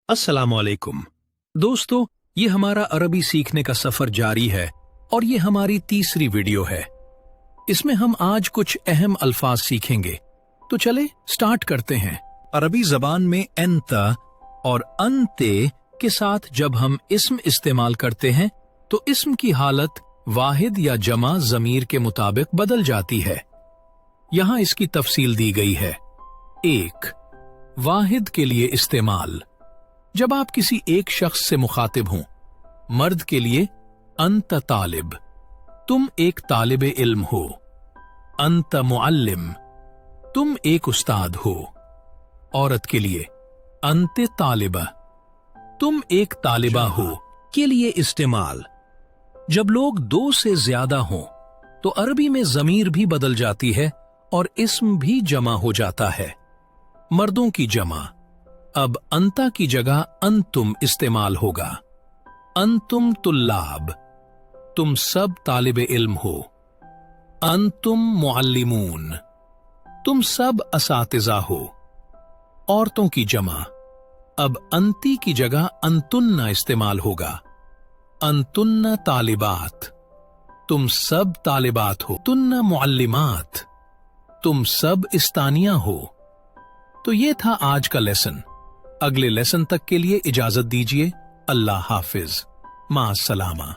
अस्सलाम वालेकुम दोस्तों, ये हमारा अरबी सीखने का सफर जारी है और ये हमारी तीसरी वीडियो है। इसमें हम आज कुछ अहम अल्फाज सीखेंगे, तो चले स्टार्ट करते हैं। अरबी जबान में एंता और अंते के साथ जब हम इस्म इस्तेमाल करते हैं तो इस्म की हालत वाहिद या जमा जमीर के मुताबिक बदल जाती है। यहाँ इसकी तफसील दी गई है। 1. वाहिद के लिए इस्तेमाल। जब आप किसी एक शख्स से मुखातिब हों, मर्द के लिए अंत तालिब, तुम एक तालिब इल्म हो। अंत मुअल्लिम, तुम एक उस्ताद हो। औरत के लिए अंत तालिबा, तुम एक तालिबा हो के लिए इस्तेमाल। जब लोग 2 से ज्यादा हों तो अरबी में जमीर भी बदल जाती है और इस्म भी जमा हो जाता है। मर्दों की जमा, अब अंता की जगह अंतुम इस्तेमाल होगा। अंतुम तुल्लाब, तुम सब तालिब इल्म हो। अंतुम मुअल्लिमून, तुम सब असातिज़ा हो। औरतों की जमा, अब अंती की जगह अंतुन्ना इस्तेमाल होगा। अंतुन्ना तालिबात, तुम सब तालिबात हो। तुन्ना मुअल्लिमात, तुम सब इस्तानिया हो। तो ये था आज का लेसन। अगले लेसन तक के लिए इजाजत दीजिए। अल्लाह हाफिज, मा सलामा।